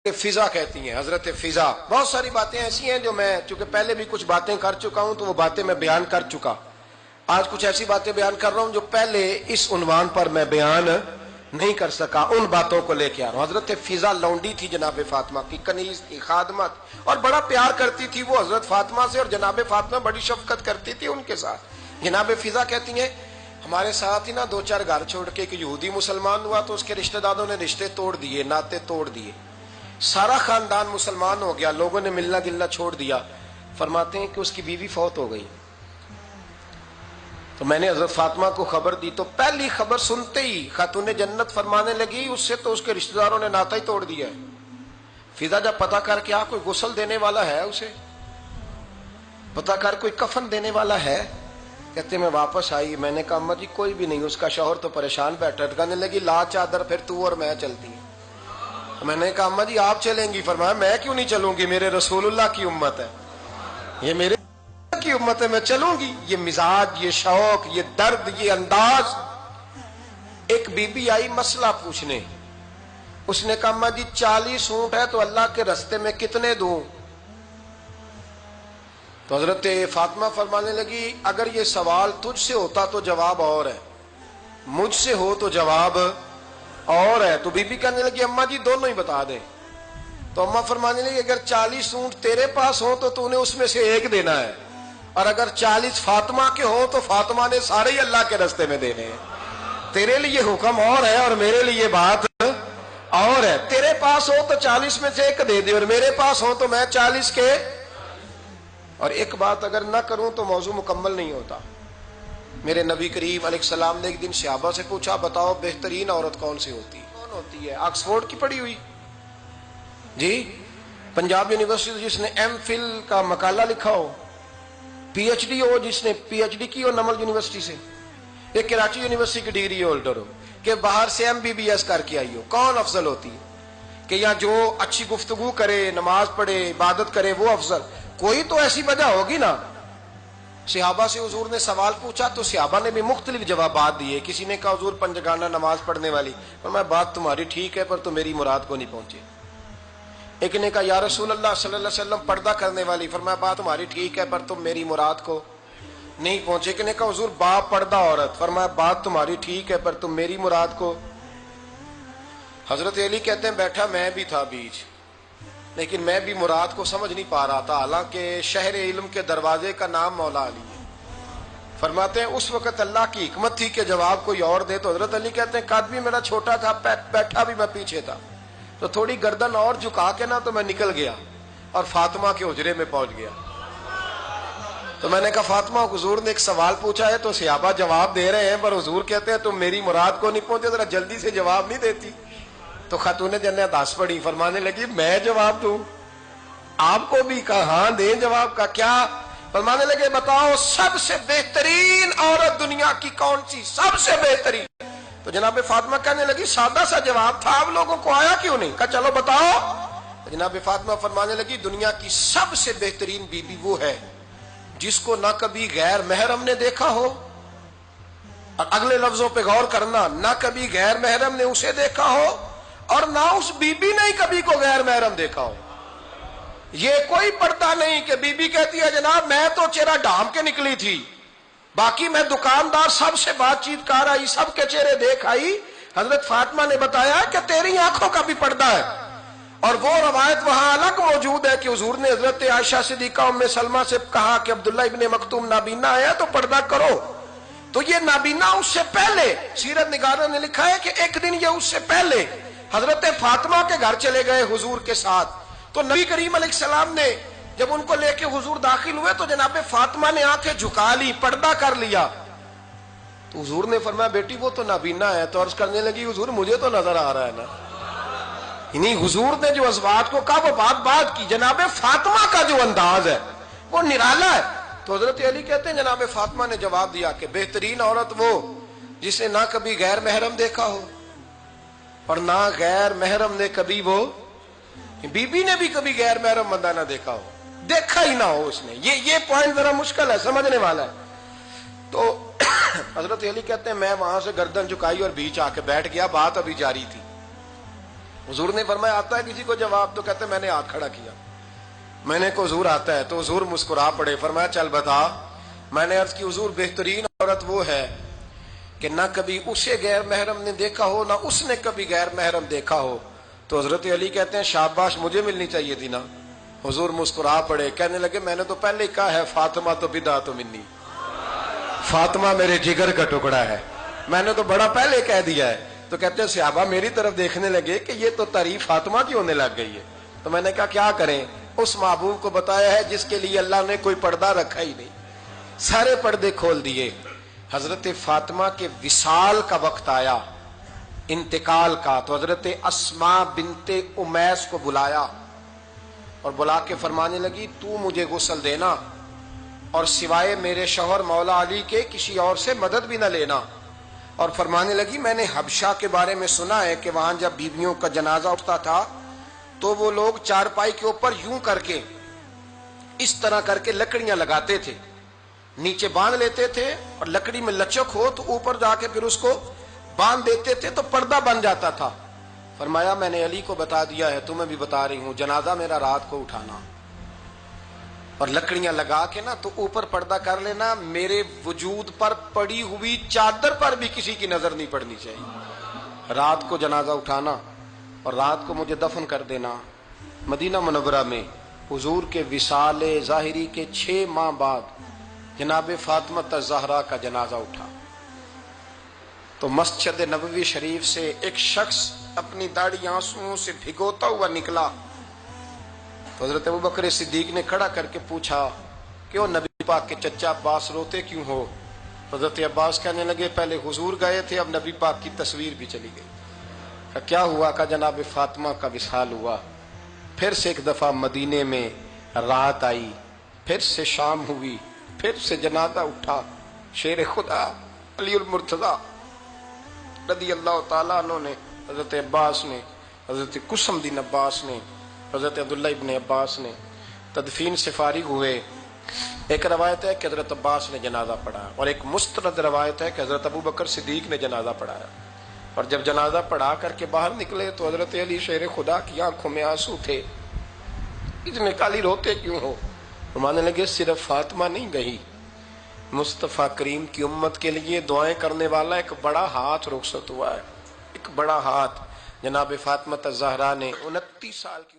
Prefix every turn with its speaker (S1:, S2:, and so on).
S1: فضا کہتی ہیں، حضرت فضا. بہت ساری باتیں ایسی ہیں جو میں چونکہ پہلے بھی کچھ باتیں کر چکا ہوں تو وہ باتیں میں بیان کر چکا. آج کچھ ایسی باتیں بیان کر رہا ہوں جو پہلے اس عنوان پر میں بیان نہیں کر سکا، ان باتوں کو لے کے آ رہا ہوں. حضرت فضا لونڈی تھی جناب فاطمہ کی، کنیز تھی، خادمہ تھی، اور بڑا پیار کرتی تھی وہ حضرت فاطمہ سے، اور جناب فاطمہ بڑی شفقت کرتی تھی ان کے ساتھ. جناب فضا کہتی ہیں ہمارے ساتھ ہی نا دو چار گھر چھوڑ کے ایک یہودی مسلمان ہوا تو اس کے رشتہ داروں نے رشتے توڑ دیے، ناطے توڑ دیے، سارا خاندان مسلمان ہو گیا، لوگوں نے ملنا گلنا چھوڑ دیا. فرماتے ہیں کہ اس کی بیوی فوت ہو گئی. تو میں نے حضرت فاطمہ کو خبر دی تو پہلی خبر سنتے ہی خاتون جنت فرمانے لگی اس سے تو اس کے رشتہ داروں نے ناتا ہی توڑ دیا ہے. فضا جب پتا کر کے کوئی غسل دینے والا ہے، اسے پتا کر کوئی کفن دینے والا ہے، کہتے میں واپس آئی. میں نے کہا اما جی کوئی بھی نہیں، اس کا شوہر تو پریشان بیٹھا. کہنے لگی لا چادر پھر تو اور میں چلتی ہیں. میں نے کہا اما جی آپ چلیں گی؟ فرمایا میں کیوں نہیں چلوں گی، میرے رسول اللہ کی امت ہے، یہ میرے کی امت ہے، میں چلوں گی. یہ مزاج، یہ شوق، یہ درد، یہ انداز. ایک بی بی آئی مسئلہ پوچھنے، اس نے کہا اما جی 40 اونٹ ہے تو اللہ کے رستے میں کتنے دوں؟ تو حضرت فاطمہ فرمانے لگی اگر یہ سوال تجھ سے ہوتا تو جواب اور ہے، مجھ سے ہو تو جواب اور ہے. تو بی بی کہنے لگی اماں جی دونوں ہی بتا دیں. تو اماں فرمانے لگی اگر 40 اونٹ تیرے پاس ہو تو تو نے اس میں سے ایک دینا ہے، اور اگر 40 فاطمہ کے ہو تو فاطمہ نے سارے ہی اللہ کے رستے میں دینے ہیں. تیرے لیے حکم اور ہے اور میرے لیے بات اور ہے. تیرے پاس ہو تو 40 میں سے ایک دے دے، اور میرے پاس ہو تو میں 40 کے. اور ایک بات اگر نہ کروں تو موضوع مکمل نہیں ہوتا. میرے نبی کریم علیہ السلام نے ایک دن صحابہ سے پوچھا بتاؤ بہترین عورت کون سی ہوتی ہے؟ کون ہوتی ہے؟ آکسفورڈ کی پڑھی ہوئی جی، پنجاب یونیورسٹی جس نے ایم فل کا مقالہ لکھا ہو، پی ایچ ڈی ہو جس نے پی ایچ ڈی کی ہو نمل یونیورسٹی سے، ایک کراچی یونیورسٹی کی ڈگری ہولڈر ہو، کہ باہر سے ایم بی بی ایس کر کے آئی ہو. کون افضل ہوتی ہے؟ کہ یا جو اچھی گفتگو کرے، نماز پڑھے، عبادت کرے، وہ افضل؟ کوئی تو ایسی وجہ ہوگی نا. صحابہ سے حضور نے سوال پوچھا تو صحابہ نے بھی مختلف جوابات دیے. کسی نے کہا حضور پنجگانہ نماز پڑھنے والی. فرمایا بات تمہاری ٹھیک ہے پر تم میری مراد کو نہیں پہنچے. ایک نے کہا یا رسول اللہ صلی اللہ علیہ وسلم پردہ کرنے والی. فرمایا بات تمہاری ٹھیک ہے پر تم میری مراد کو نہیں پہنچے. ایک نے کہا حضور با پردہ عورت. فرمایا بات تمہاری ٹھیک ہے پر تم میری مراد کو. حضرت علی کہتے ہیں بیٹھا میں بھی تھا بیچ، لیکن میں بھی مراد کو سمجھ نہیں پا رہا تھا، حالانکہ شہر علم کے دروازے کا نام مولا علی ہے. فرماتے ہیں اس وقت اللہ کی حکمت تھی کہ جواب کوئی اور دے. تو حضرت علی کہتے ہیں قد بھی میرا چھوٹا تھا، بیٹھا بھی میں پیچھے تھا، تو تھوڑی گردن اور جھکا کے نا تو میں نکل گیا اور فاطمہ کے حجرے میں پہنچ گیا. تو میں نے کہا فاطمہ حضور نے ایک سوال پوچھا ہے تو صحابہ جواب دے رہے ہیں پر حضور کہتے ہیں تم میری مراد کو نہیں پہنچے، ذرا جلدی سے جواب نہیں دیتی. تو خاتون جنت ہنس پڑی، فرمانے لگی میں جواب دوں؟ آپ کو بھی کہا ہاں دیں جواب کا. کیا؟ فرمانے لگے بتاؤ سب سے بہترین عورت دنیا کی کون سی، سب سے بہترین؟ تو جناب فاطمہ کہنے لگی سادہ سا جواب تھا، آپ لوگوں کو آیا کیوں نہیں؟ کہا چلو بتاؤ. جناب فاطمہ فرمانے لگی دنیا کی سب سے بہترین بیوی وہ ہے جس کو نہ کبھی غیر محرم نے دیکھا ہو، اور اگلے لفظوں پہ غور کرنا، نہ کبھی غیر محرم نے اسے دیکھا ہو اور نہ اس بی بی نے کبھی کو غیر محرم دیکھا ہو. یہ کوئی پردہ نہیں کہ بی بی کہتی ہے جناب میں تو چہرہ ڈھام کے نکلی تھی، باقی میں دکاندار سب سے بات چیت کر آئی، سب کے چہرے دیکھ آئی. حضرت فاطمہ نے بتایا کہ تیری آنکھوں کا بھی پردہ ہے. اور وہ روایت وہاں الگ موجود ہے کہ حضور نے حضرت عائشہ صدیقہ ام سلمہ سے کہا کہ عبداللہ ابن مکتوم نابینا ہے تو پردہ کرو. تو یہ نابینا اس سے پہلے سیرت نگاروں نے لکھا ہے کہ ایک دن یہ اس سے پہلے حضرت فاطمہ کے گھر چلے گئے حضور کے ساتھ. تو نبی کریم علیہ السلام نے جب ان کو لے کے حضور داخل ہوئے تو جناب فاطمہ نے آنکھیں جھکا لی، پردہ کر لیا. تو حضور نے فرمایا بیٹی وہ تو نابینا ہے. تو عرض کرنے لگی حضور مجھے تو نظر آ رہا ہے نا. یعنی حضور نے جو ازواج کو کہا وہ بات کی. جناب فاطمہ کا جو انداز ہے وہ نرالا ہے. تو حضرت علی کہتے ہیں جناب فاطمہ نے جواب دیا کہ بہترین عورت وہ جس نے نہ کبھی غیر محرم دیکھا ہو اور نہ غیر محرم نے کبھی، وہ بی بی نے بھی کبھی غیر محرم بندہ نہ دیکھا ہو، دیکھا ہی نہ ہو اس نے. یہ پوائنٹ ذرا مشکل ہے، سمجھنے والا ہے. تو حضرت علی کہتے ہیں میں وہاں سے گردن جھکائی اور بیچ آ کے بیٹھ گیا. بات ابھی جاری تھی. حضور نے فرمایا آتا ہے کسی کو جواب؟ تو کہتے میں نے ہاتھ کھڑا کیا، میں نے کو حضور آتا ہے، تو حضور مسکرا پڑے، فرمایا چل بتا۔ میں نے عرض کی حضور بہترین عورت وہ ہے کہ نہ کبھی اسے غیر محرم نے دیکھا ہو، نہ اس نے کبھی غیر محرم دیکھا ہو۔ تو حضرت علی کہتے ہیں شاباش، مجھے ملنی چاہیے تھی نا۔ حضور مسکرا پڑے، کہنے لگے میں نے تو پہلے ہی کہا ہے فاطمہ تو بدعت منی، فاطمہ میرے جگر کا ٹکڑا ہے، میں نے تو بڑا پہلے کہہ دیا ہے۔ تو کہتے ہیں صحابہ میری طرف دیکھنے لگے کہ یہ تو تعریف فاطمہ کی ہونے لگ گئی ہے۔ تو میں نے کہا کیا کریں؟ اس محبوب کو بتایا ہے جس کے لیے اللہ نے کوئی پردہ رکھا ہی نہیں، سارے پردے کھول دیے۔ حضرت فاطمہ کے وصال کا وقت آیا، انتقال کا، تو حضرت اسماء بنت امیس کو بلایا اور بلا کے فرمانے لگی تو مجھے غسل دینا اور سوائے میرے شوہر مولا علی کے کسی اور سے مدد بھی نہ لینا۔ اور فرمانے لگی میں نے حبشہ کے بارے میں سنا ہے کہ وہاں جب بیویوں کا جنازہ اٹھتا تھا تو وہ لوگ چارپائی کے اوپر یوں کر کے، اس طرح کر کے لکڑیاں لگاتے تھے، نیچے باندھ لیتے تھے اور لکڑی میں لچک ہو تو اوپر جا کے پھر اس کو باندھ دیتے تھے تو پردہ بن جاتا تھا۔ فرمایا میں نے علی کو بتا دیا ہے، تمہیں بھی بتا رہی ہوں، جنازہ میرا رات کو اٹھانا اور لکڑیاں لگا کے نا تو اوپر پردہ کر لینا، میرے وجود پر پڑی ہوئی چادر پر بھی کسی کی نظر نہیں پڑنی چاہیے۔ رات کو جنازہ اٹھانا اور رات کو مجھے دفن کر دینا۔ مدینہ منورہ میں حضور کے وصال ظاہری کے 6 ماہ بعد جناب فاطمہ الزہرا کا جنازہ اٹھا تو مسجد نبوی شریف سے ایک شخص اپنی داڑھی آنسوؤں سے بھگوتا ہوا نکلا تو حضرت ابوبکر صدیق نے کھڑا کر کے پوچھا کیوں نبی پاک کے چچا عباس روتے کیوں ہو؟ حضرت عباس کہنے لگے پہلے حضور گئے تھے، اب نبی پاک کی تصویر بھی چلی گئی۔ کیا ہوا؟ کہ جناب فاطمہ کا وصال ہوا، پھر سے ایک دفعہ مدینے میں رات آئی، پھر سے شام ہوئی، پھر سے جنازہ اٹھا۔ شیر خدا علی المرتضیٰ رضی اللہ تعالیٰ عنہ نے، حضرت عباس نے، حضرت قسم دین عباس نے، حضرت عبداللہ ابن عباس نے تدفین سے فارغ ہوئے۔ ایک روایت ہے کہ حضرت عباس نے جنازہ پڑھا اور ایک مستند روایت ہے کہ حضرت ابوبکر صدیق نے جنازہ پڑھایا، اور جب جنازہ پڑھا کر کے باہر نکلے تو حضرت علی شیر خدا کی آنکھوں میں آنسو تھے۔ اتنے کالی روتے کیوں ہو؟ فرمانے لگے صرف فاطمہ نہیں گئی، مصطفیٰ کریم کی امت کے لیے دعائیں کرنے والا ایک بڑا ہاتھ رخصت ہوا ہے، ایک بڑا ہاتھ۔ جناب فاطمہ الزہرا نے 29 سال کی